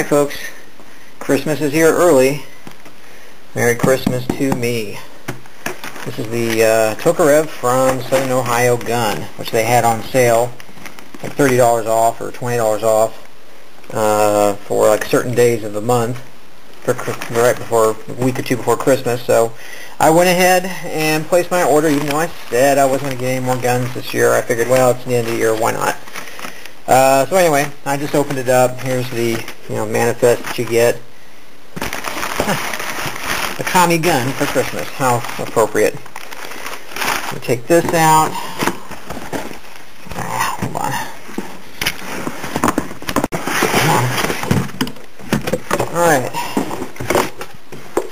Alright folks, Christmas is here early. Merry Christmas to me. This is the Tokarev from Southern Ohio gun, which they had on sale, like $30 off or $20 off for like certain days of the month, right before, a week or two before Christmas. So I went ahead and placed my order, even though I said I wasn't going to get any more guns this year. I figured, well, it's the end of the year, why not? So anyway, I just opened it up. Here's the manifest that you get. A commie gun for Christmas. How appropriate. We'll take this out. Hold on. Alright.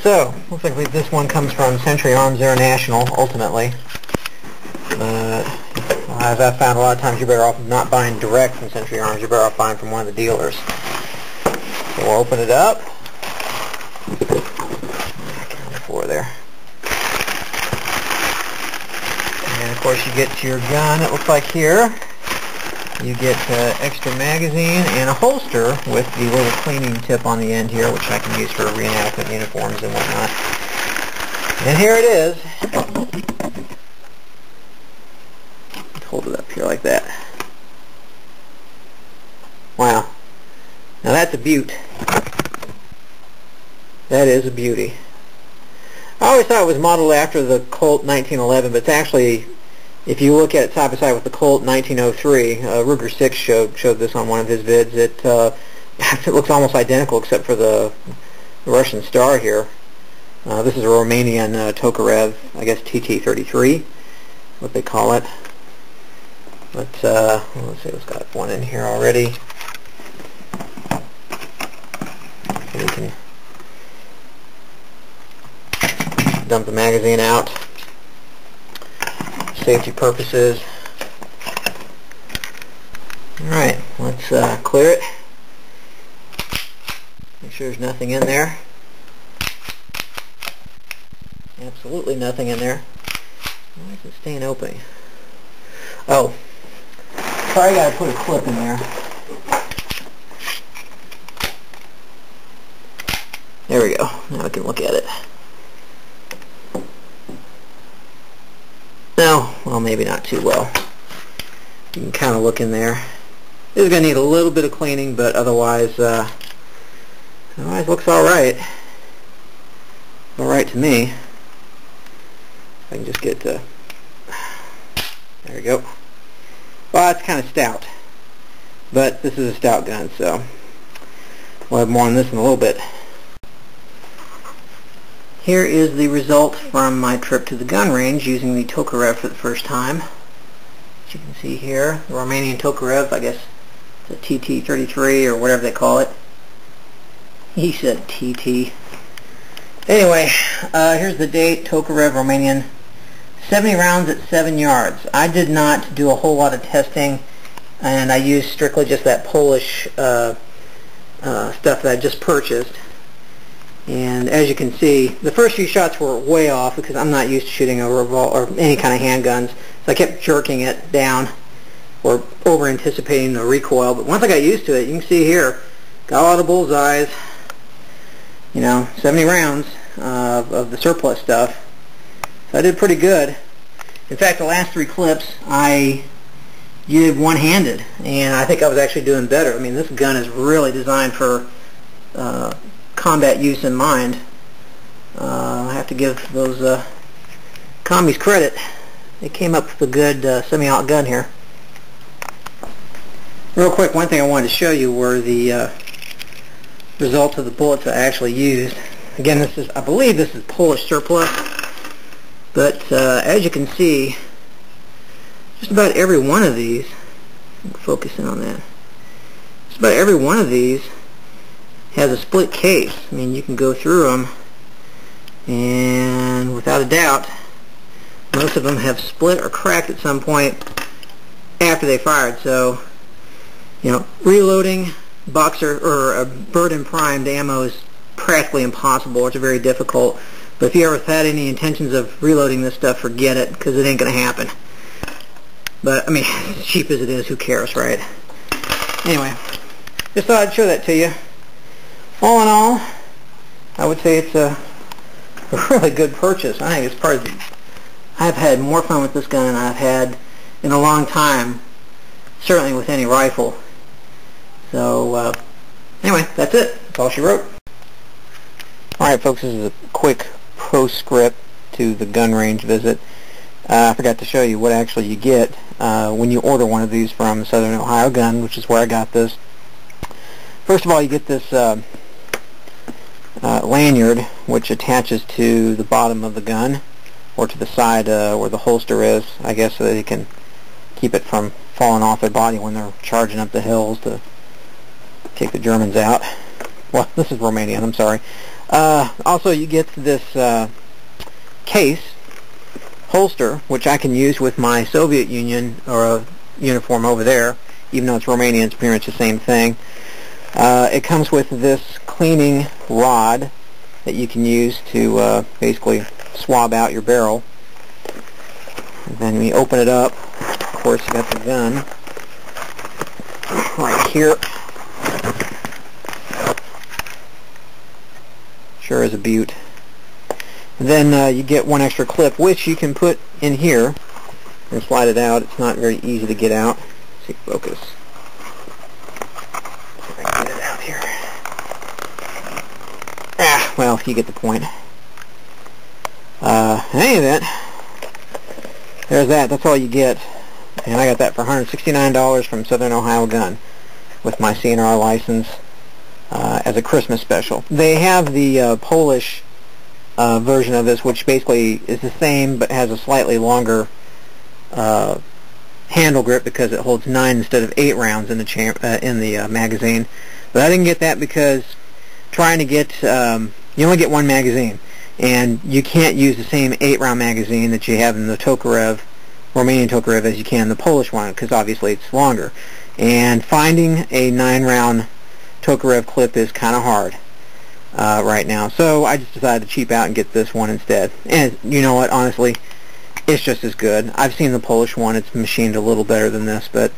So, looks like this one comes from Century Arms International, ultimately. As I've found, a lot of times you're better off not buying direct from Century Arms. You're better off buying from one of the dealers. So we'll open it up. On the floor there. And of course you get to your gun, it looks like here. You get extra magazine and a holster with the little cleaning tip on the end here, which I can use for reenactment uniforms and whatnot. And here it is. Hold it up here like that. Wow. Now that's a beaut. That is a beauty. I always thought it was modeled after the Colt 1911, but it's actually, if you look at it side by side with the Colt 1903, Ruger 6 showed this on one of his vids. It looks almost identical except for the Russian star here. This is a Romanian Tokarev, I guess TT-33, what they call it. But let's see, it's got one in here already. So we can dump the magazine out. Safety purposes. Alright, let's clear it. Make sure there's nothing in there. Absolutely nothing in there. Why is it staying open? Oh. Sorry, I gotta put a clip in there. There we go. Now we can look at it. No, well, maybe not too well. You can kind of look in there. This is going to need a little bit of cleaning, but otherwise looks all right. All right to me. I can just get there we go. Well, it's kind of stout, but this is a stout gun, so we'll have more on this in a little bit. Here is the result from my trip to the gun range using the Tokarev for the first time. As you can see here, the Romanian Tokarev, I guess the TT-33 or whatever they call it. He said TT. Anyway, here's the date, Tokarev Romanian. 70 rounds at 7 yards. I did not do a whole lot of testing, and I used strictly just that Polish stuff that I just purchased. And as you can see, the first few shots were way off because I'm not used to shooting a revolver or any kind of handguns. So I kept jerking it down or over-anticipating the recoil. But once I got used to it, you can see here, got a lot of bullseyes. 70 rounds of the surplus stuff. So I did pretty good. In fact, the last 3 clips I did one-handed, and I think I was actually doing better. I mean, this gun is really designed for combat use in mind. I have to give those commies credit. They came up with a good semi-auto gun here. Real quick, one thing I wanted to show you were the results of the bullets I actually used. Again, I believe this is Polish surplus. But as you can see, just about every one of these, focus in on that, just about every one of these has a split case. I mean, you can go through them, and without a doubt, most of them have split or cracked at some point after they fired. So, reloading boxer or bird and primed ammo is practically impossible. It's very difficult. But if you ever had any intentions of reloading this stuff, forget it, because it ain't going to happen. But, I mean, as cheap as it is, who cares, right? Anyway, just thought I'd show that to you. All in all, I would say it's a really good purchase. I think it's probably, I've had more fun with this gun than I've had in a long time, certainly with any rifle. So anyway, that's it. That's all she wrote. Alright folks, this is a quick postscript to the gun range visit. I forgot to show you what actually you get when you order one of these from Southern Ohio Gun, which is where I got this. First of all, you get this lanyard, which attaches to the bottom of the gun, or to the side where the holster is, I guess, so that they can keep it from falling off their body when they're charging up the hills to take the Germans out. Well, this is Romanian, I'm sorry. Also, you get this case, holster, which I can use with my Soviet Union or uniform over there, even though it's Romanian, it's pretty much the same thing. It comes with this cleaning rod that you can use to basically swab out your barrel. And then when you open it up, of course you got the gun right here. Sure is a beaut. And then you get one extra clip, which you can put in here and slide it out. It's not very easy to get out. Let's see, focus. See if I can get it out here. Well, you get the point. In any event, there's that. That's all you get. And I got that for $169 from Southern Ohio Gun with my CNR license as a Christmas special. They have the Polish version of this, which basically is the same but has a slightly longer handle grip because it holds 9 instead of 8 rounds in the magazine. But I didn't get that because trying to get you only get one magazine, and you can't use the same 8-round magazine that you have in the Tokarev, Romanian Tokarev, as you can in the Polish one, because obviously it's longer. And finding a 9-round Tokarev clip is kind of hard right now, so I just decided to cheap out and get this one instead. And you know what, honestly, it's just as good. I've seen the Polish one. It's machined a little better than this, but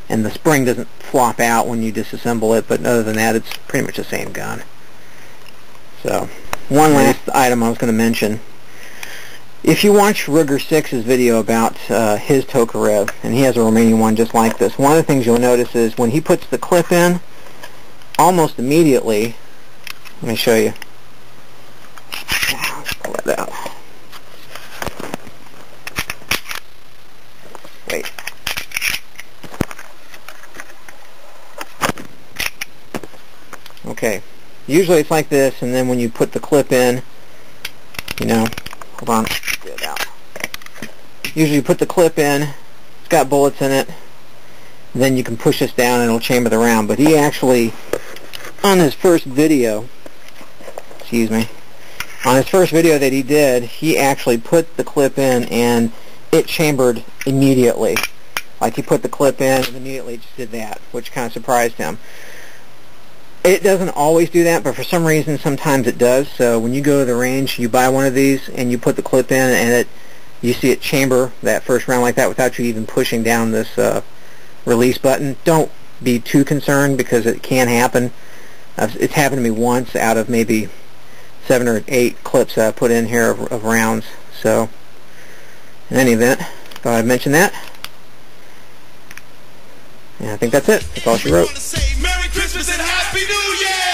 and the spring doesn't flop out when you disassemble it, but other than that, it's pretty much the same gun. So, one last item I was going to mention. If you watch Ruger 6's video about his Tokarev, and he has a Romanian one just like this, one of the things you'll notice is when he puts the clip in, almost immediately, let me show you. Let's pull that out. Wait. Okay. Usually it's like this, and then when you put the clip in, you know, hold on, get it out. Usually you put the clip in, it's got bullets in it, then you can push this down and it'll chamber the round. But he actually, on his first video, on his first video that he did, he actually put the clip in and it chambered immediately. Like he put the clip in and immediately just did that, which kind of surprised him. It doesn't always do that, but for some reason sometimes it does. So when you go to the range, you buy one of these and you put the clip in and you see it chamber that first round like that without you even pushing down this release button. Don't be too concerned because it can happen. It's happened to me once out of maybe 7 or 8 clips that I put in here of rounds. So in any event, thought I'd mention that. And I think that's it. That's all she wrote. Merry Christmas and Happy New Year!